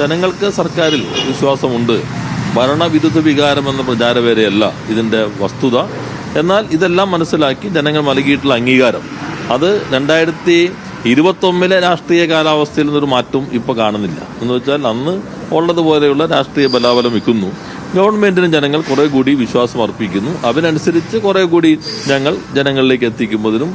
ജനങ്ങൾക്ക് സർക്കാരിൽ വിശ്വാസമുണ്ട്. ഭരണവിരുദ്ധ വികാരമെന്ന പ്രചാരവേരയല്ല ഇതിൻ്റെ വസ്തുത. എന്നാൽ ഇതെല്ലാം മനസ്സിലാക്കി ജനങ്ങൾ നൽകിയിട്ടുള്ള അംഗീകാരം അത് 2021 രാഷ്ട്രീയ കാലാവസ്ഥയിൽ നിന്നൊരു മാറ്റവും ഇപ്പോൾ കാണുന്നില്ല. എന്ന് വെച്ചാൽ അന്ന് ഉള്ളതുപോലെയുള്ള രാഷ്ട്രീയ ബലാബലം വയ്ക്കുന്നു. ഗവൺമെൻറ്റിന് ജനങ്ങൾ കുറേ കൂടി വിശ്വാസം അർപ്പിക്കുന്നു. അതിനനുസരിച്ച് കുറേ കൂടി ഞങ്ങൾ ജനങ്ങളിലേക്ക് എത്തിക്കുമ്പോഴും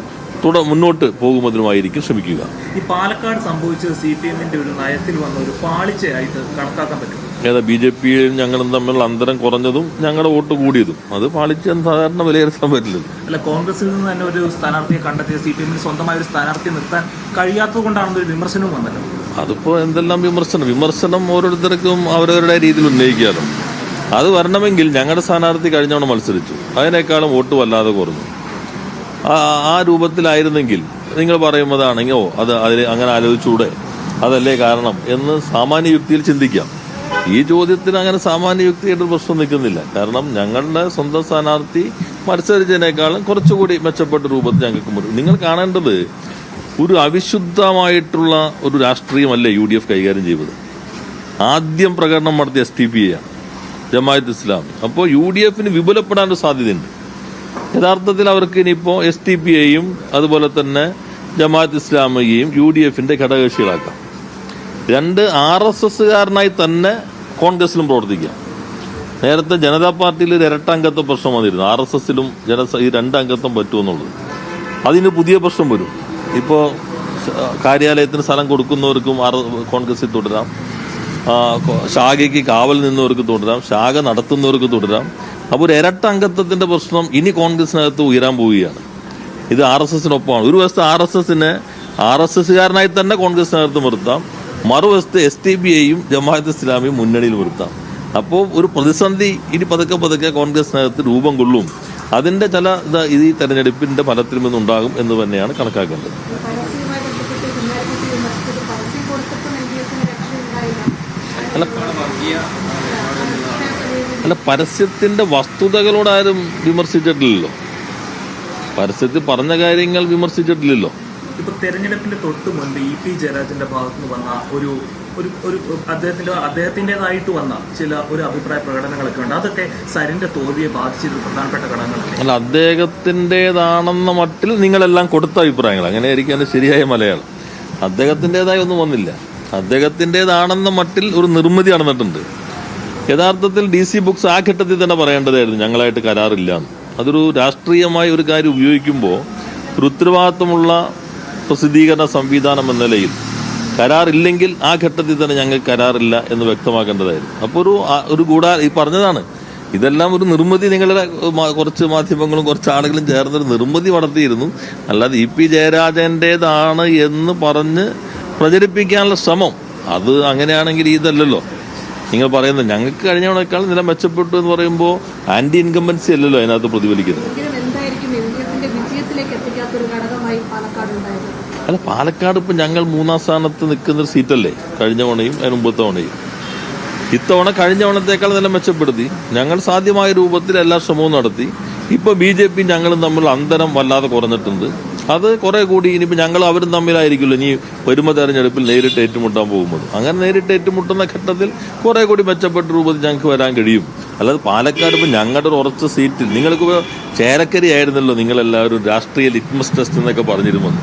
മുന്നോട്ട് പോകുന്നതിനുമായിരിക്കും ശ്രമിക്കുക. ഈ പാലക്കാട് സംഭവിച്ചത് CPM-ന്റെ ഒരു നയത്തിൽ വന്ന ഒരു പാളിച്ചയായിട്ട് കണക്കാക്കാൻ പറ്റും. ഏതാ BJP-യും ഞങ്ങളും തമ്മിലുള്ള അന്തരം കുറഞ്ഞതും ഞങ്ങളുടെ വോട്ട് കൂടിയതും അത് പാളിച്ചെന്ന് സാധാരണ വിലയിരുത്താൻ പറ്റില്ല. അല്ല, കോൺഗ്രസിൽ നിന്ന് തന്നെ ഒരു സ്ഥാനാർത്ഥിയെ കണ്ടെത്തിയ CPM-ന് സ്വന്തമായ ഒരു സ്ഥാനാർത്ഥിയെ നിർത്താൻ കഴിയാത്തത് കൊണ്ടാണെന്നൊരു വിമർശനവും വന്നല്ലോ. അതിപ്പോൾ എന്തെല്ലാം വിമർശനം ഓരോരുത്തർക്കും അവരവരുടെ രീതിയിൽ ഉന്നയിക്കാമല്ലോ. അത് വരണമെങ്കിൽ ഞങ്ങളുടെ സ്ഥാനാർത്ഥി കഴിഞ്ഞവണ്ണം മത്സരിച്ചു, അതിനേക്കാളും വോട്ട് വല്ലാതെ കുറഞ്ഞു. ആ രൂപത്തിലായിരുന്നെങ്കിൽ നിങ്ങൾ പറയുന്നതാണെങ്കിൽ അതിൽ അങ്ങനെ ആലോചിച്ചൂടെ, അതല്ലേ കാരണം എന്ന് സാമാന്യ യുക്തിയിൽ ചിന്തിക്കാം. ഈ ചോദ്യത്തിന് അങ്ങനെ സാമാന്യ യുക്തിയായിട്ട് പ്രശ്നം നിൽക്കുന്നില്ല. കാരണം ഞങ്ങളുടെ സ്വന്തം സ്ഥാനാർത്ഥി മത്സരിച്ചതിനേക്കാളും കുറച്ചുകൂടി മെച്ചപ്പെട്ട രൂപത്തിൽ ഞങ്ങൾക്ക് നിങ്ങൾ കാണേണ്ടത് ഒരു അവിശുദ്ധമായിട്ടുള്ള ഒരു രാഷ്ട്രീയമല്ലേ UDF കൈകാര്യം ചെയ്തത്. ആദ്യം പ്രകടനം നടത്തിയ STPA, ജമാഅത്ത് ഇസ്ലാമി. അപ്പോൾ UDF-ന് വിപുലപ്പെടാനൊരു സാധ്യതയുണ്ട്. യഥാർത്ഥത്തിൽ അവർക്ക് ഇനിയിപ്പോൾ STPA-യും അതുപോലെ തന്നെ ജമാഅത്ത് ഇസ്ലാമിയെയും UDF-ന്റെ ഘടകകക്ഷികളാക്കാം. 2 RSS-കാരനായി തന്നെ കോൺഗ്രസിലും പ്രവർത്തിക്കാം. നേരത്തെ ജനതാ പാർട്ടിയിൽ ഒരു ഇരട്ടംഗത്വ പ്രശ്നം വന്നിരുന്നു. RSS-ലും ഈ 2 അംഗത്വം പറ്റുമെന്നുള്ളത്. അതിന് പുതിയ പ്രശ്നം വരും. ഇപ്പോൾ കാര്യാലയത്തിന് സ്ഥലം കൊടുക്കുന്നവർക്കും കോൺഗ്രസിൽ തുടരാം, ശാഖയ്ക്ക് കാവൽ നിന്നവർക്ക് തുടരാം, ശാഖ നടത്തുന്നവർക്ക് തുടരാം. അപ്പോൾ ഒരു ഇരട്ട അംഗത്വത്തിൻ്റെ പ്രശ്നം ഇനി കോൺഗ്രസിനകത്ത് ഉയരാൻ പോവുകയാണ്. ഇത് RSS-നൊപ്പമാണ്. ഒരു വശത്ത് RSS-നെ RSS-കാരനായി തന്നെ കോൺഗ്രസിനകത്ത് നിർത്താം, മറുവശത്ത് STPA-യും ജമാഅത്ത് ഇസ്ലാമിയും മുന്നണിയിൽ നിർത്താം. അപ്പോൾ ഒരു പ്രതിസന്ധി ഇനി പതുക്കെ കോൺഗ്രസിനകത്ത് രൂപം കൊള്ളും. അതിൻ്റെ ചില ഈ തെരഞ്ഞെടുപ്പിൻ്റെ ഫലത്തിൽ നിന്നുണ്ടാകും എന്ന് തന്നെയാണ് കണക്കാക്കേണ്ടത്. അല്ല, പരസ്യത്തിൻ്റെ വസ്തുതകളോടാരും വിമർശിച്ചിട്ടില്ലല്ലോ. പരസ്യത്തിൽ പറഞ്ഞ കാര്യങ്ങൾ വിമർശിച്ചിട്ടില്ലല്ലോ. ഇപ്പൊ തെരഞ്ഞെടുപ്പിന്റെ തൊട്ട് മുൻപ് EP ജയരാജന്റെ ഭാഗത്തുനിന്ന് വന്ന ഒരു അദ്ദേഹത്തിൻ്റെതായിട്ട് വന്ന ഒരു അഭിപ്രായ പ്രകടനങ്ങളൊക്കെ ഉണ്ട്. അതൊക്കെ സരിന്റെ തോൽവിയെ ബാധിച്ചത് പ്രധാനപ്പെട്ട ഘടകങ്ങളാണ്. അല്ല, അദ്ദേഹത്തിൻ്റെതാണെന്ന മട്ടിൽ നിങ്ങളെല്ലാം കൊടുത്ത അഭിപ്രായങ്ങൾ അങ്ങനെയായിരിക്കും അതിന്റെ ശരിയായ മലയാളം. അദ്ദേഹത്തിൻ്റെതായി ഒന്നും വന്നില്ല. അദ്ദേഹത്തിൻ്റെതാണെന്ന മട്ടിൽ ഒരു നിർമ്മിതി നടന്നിട്ടുണ്ട്. യഥാർത്ഥത്തിൽ DC ബുക്സ് ആ ഘട്ടത്തിൽ തന്നെ പറയേണ്ടതായിരുന്നു ഞങ്ങളായിട്ട് കരാറില്ല എന്ന്. അതൊരു രാഷ്ട്രീയമായ ഒരു കാര്യം ഉപയോഗിക്കുമ്പോൾ ഒരു ഉത്തരവാദിത്വമുള്ള പ്രസിദ്ധീകരണ സംവിധാനം എന്ന നിലയിൽ കരാറില്ലെങ്കിൽ ആ ഘട്ടത്തിൽ തന്നെ ഞങ്ങൾക്ക് കരാറില്ല എന്ന് വ്യക്തമാക്കേണ്ടതായിരുന്നു. അപ്പോൾ ഈ പറഞ്ഞതാണ് ഇതെല്ലാം ഒരു നിർമ്മിതി. നിങ്ങളുടെ കുറച്ച് മാധ്യമങ്ങളും കുറച്ച് ആളുകളും ചേർന്നൊരു നിർമ്മിതി നടത്തിയിരുന്നു. അല്ലാതെ EP ജയരാജൻ്റേതാണ് എന്ന് പറഞ്ഞ് പ്രചരിപ്പിക്കാനുള്ള ശ്രമം അത് അങ്ങനെയാണെങ്കിൽ ഇതല്ലല്ലോ നിങ്ങൾ പറയുന്നത്. ഞങ്ങൾക്ക് കഴിഞ്ഞവണേക്കാൾ നില മെച്ചപ്പെട്ടു എന്ന് പറയുമ്പോൾ ആന്റി ഇൻകംബൻസി അല്ലല്ലോ അതിനകത്ത് പ്രതിഫലിക്കുന്നത്. അല്ല, പാലക്കാട് ഇപ്പം ഞങ്ങൾ 3-ാം സ്ഥാനത്ത് നിൽക്കുന്നൊരു സീറ്റല്ലേ കഴിഞ്ഞ തവണയും അതിന് മുമ്പത്തെ തവണയും. ഇത്തവണ കഴിഞ്ഞ തവണത്തേക്കാൾ നില മെച്ചപ്പെടുത്തി. ഞങ്ങൾ സാധ്യമായ രൂപത്തിൽ എല്ലാ ശ്രമവും നടത്തി. ഇപ്പോൾ BJP ഞങ്ങളും തമ്മിൽ അന്തരം വല്ലാതെ കുറഞ്ഞിട്ടുണ്ട്. അത് കുറേ കൂടി ഇനിയിപ്പോൾ ഞങ്ങൾ അവരും തമ്മിലായിരിക്കുമല്ലോ ഇനി വരുന്ന തെരഞ്ഞെടുപ്പിൽ നേരിട്ട് ഏറ്റുമുട്ടാൻ പോകുമ്പോൾ. അങ്ങനെ നേരിട്ട് ഏറ്റുമുട്ടുന്ന ഘട്ടത്തിൽ കുറേ കൂടി മെച്ചപ്പെട്ട രൂപത്തിൽ ഞങ്ങൾക്ക് വരാൻ കഴിയും. അല്ലാതെ പാലക്കാട് ഇപ്പോൾ ഞങ്ങളുടെ ഒരു ഉറച്ച സീറ്റിൽ നിങ്ങൾക്ക് ചേലക്കരി ആയിരുന്നല്ലോ നിങ്ങളെല്ലാവരും രാഷ്ട്രീയ ലിറ്റ്മസ് ടെസ്റ്റ് എന്നൊക്കെ പറഞ്ഞിരുന്നത്.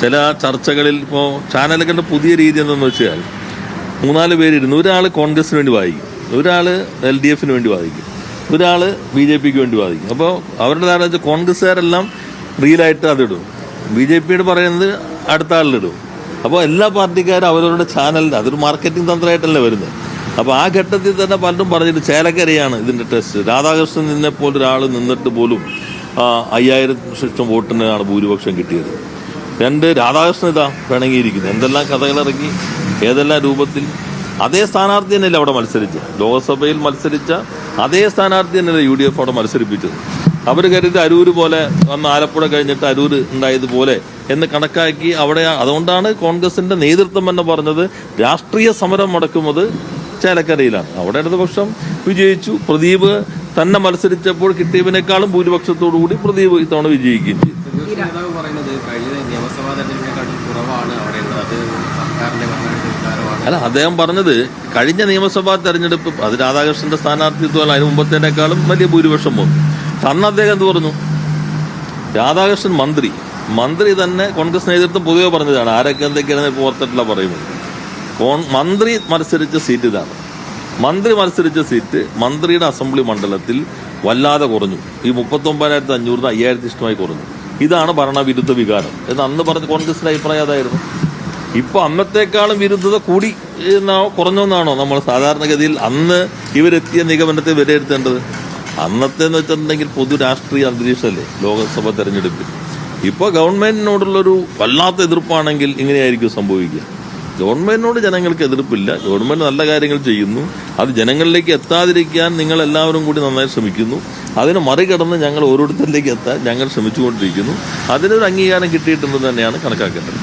ചില ചർച്ചകളിൽ ഇപ്പോൾ ചാനലുകളുടെ പുതിയ രീതി എന്തെന്ന് വെച്ചാൽ 3-4 പേരിരുന്നു. ഒരാൾ കോൺഗ്രസിന് വേണ്ടി വാദിക്കും, ഒരാൾ LDF-ന് വേണ്ടി വാദിക്കും, ഒരാൾ BJP-ക്ക് വേണ്ടി വാദിക്കും. അപ്പോൾ അവരുടെ കോൺഗ്രസ്സുകാരെല്ലാം റീലായിട്ട് അതിടും, BJP-യോട് പറയുന്നത് അടുത്ത ആളിലിടും. അപ്പോൾ എല്ലാ പാർട്ടിക്കാരും അവരവരുടെ ചാനലിൽ അതൊരു മാർക്കറ്റിംഗ് തന്ത്രമായിട്ടല്ലേ വരുന്നത്. അപ്പോൾ ആ ഘട്ടത്തിൽ തന്നെ പലരും പറഞ്ഞിട്ട് ചേലക്കരയാണ് ഇതിൻ്റെ ടെസ്റ്റ്. രാധാകൃഷ്ണൻ നിന്നെപ്പോലൊരാൾ നിന്നിട്ട് പോലും 5000 വോട്ടിനാണ് ഭൂരിപക്ഷം കിട്ടിയത്. 2 രാധാകൃഷ്ണൻ ഇതാ പിണങ്ങിയിരിക്കുന്നു. എന്തെല്ലാം കഥകളിറങ്ങി ഏതെല്ലാം രൂപത്തിൽ. അതേ സ്ഥാനാർത്ഥി തന്നെയല്ലേ അവിടെ മത്സരിച്ച് ലോക്സഭയിൽ മത്സരിച്ച അതേ സ്ഥാനാർത്ഥി തന്നെയല്ലേ UDF അവിടെ മത്സരിപ്പിച്ചത്. അവർ കരുതി അരൂർ പോലെ വന്ന് ആലപ്പുഴ കഴിഞ്ഞിട്ട് അരൂർ ഉണ്ടായതുപോലെ എന്ന് കണക്കാക്കി അവിടെ. അതുകൊണ്ടാണ് കോൺഗ്രസിന്റെ നേതൃത്വം തന്നെ പറഞ്ഞത് രാഷ്ട്രീയ സമരം നടക്കുന്നത് ചേലക്കരയിലാണ്. അവിടെ ഇടതുപക്ഷം വിജയിച്ചു. പ്രദീപ് തന്നെ മത്സരിച്ചപ്പോൾ കിട്ടിയതിനേക്കാളും ഭൂരിപക്ഷത്തോടു കൂടി പ്രദീപ് ഇത്തവണ വിജയിക്കുകയും ചെയ്തു. നിയമസഭാ തെരഞ്ഞെടുപ്പിനെക്കാളും കുറവാണ് അവിടെ ഉള്ളത്. അത് സർക്കാരിന്റെ ഭരണഘടന അല്ല, അദ്ദേഹം പറഞ്ഞത് കഴിഞ്ഞ നിയമസഭാ തെരഞ്ഞെടുപ്പ് അത് രാധാകൃഷ്ണന്റെ സ്ഥാനാർത്ഥിത്വം അതിന് മുമ്പത്തേക്കാളും വലിയ ഭൂരിപക്ഷം വന്നു. അന്ന് അദ്ദേഹം എന്ത് പറഞ്ഞു? രാധാകൃഷ്ണൻ മന്ത്രി തന്നെ കോൺഗ്രസ് നേതൃത്വം പൊതുവെ പറഞ്ഞതാണ്, ആരൊക്കെ എന്തൊക്കെയാണ് പുറത്തിട്ടില്ല പറയുന്നത്. മന്ത്രി മത്സരിച്ച സീറ്റ് ഇതാണ്. മന്ത്രി മത്സരിച്ച സീറ്റ് മന്ത്രിയുടെ അസംബ്ലി മണ്ഡലത്തിൽ വല്ലാതെ കുറഞ്ഞു. ഈ 39,500 5,000 ഇഷ്ടമായി കുറഞ്ഞു. ഇതാണ് ഭരണവിരുദ്ധ വികാരം എന്ന് അന്ന് പറഞ്ഞ കോൺഗ്രസിന്റെ അഭിപ്രായം അതായിരുന്നു. ഇപ്പൊ അന്നത്തെക്കാളും വിരുദ്ധത കൂടി കുറഞ്ഞെന്നാണോ നമ്മൾ സാധാരണഗതിയിൽ അന്ന് ഇവരെത്തിയ നിഗമനത്തെ വിലയിരുത്തേണ്ടത്? അന്നത്തെന്ന് വെച്ചിട്ടുണ്ടെങ്കിൽ പൊതു രാഷ്ട്രീയ അന്തരീക്ഷമല്ലേ ലോക്സഭ തെരഞ്ഞെടുപ്പിൽ. ഇപ്പോൾ ഗവൺമെന്റിനോടുള്ളൊരു വല്ലാത്ത എതിർപ്പാണെങ്കിൽ ഇങ്ങനെയായിരിക്കും സംഭവിക്കുക. ഗവൺമെന്റിനോട് ജനങ്ങൾക്ക് എതിർപ്പില്ല, ഗവൺമെന്റ് നല്ല കാര്യങ്ങൾ ചെയ്യുന്നു, അത് ജനങ്ങളിലേക്ക് എത്താതിരിക്കാൻ നിങ്ങൾ എല്ലാവരും കൂടി നന്നായി ശ്രമിക്കുന്നു. അതിനെ മറികടന്ന് ഞങ്ങൾ ഓരോരുത്തരിലേക്ക് എത്താൻ ഞങ്ങൾ ശ്രമിച്ചുകൊണ്ടിരിക്കുന്നു. അതിനൊരു അംഗീകാരം കിട്ടിയിട്ടുണ്ടെന്ന് തന്നെയാണ് കണക്കാക്കേണ്ടത്.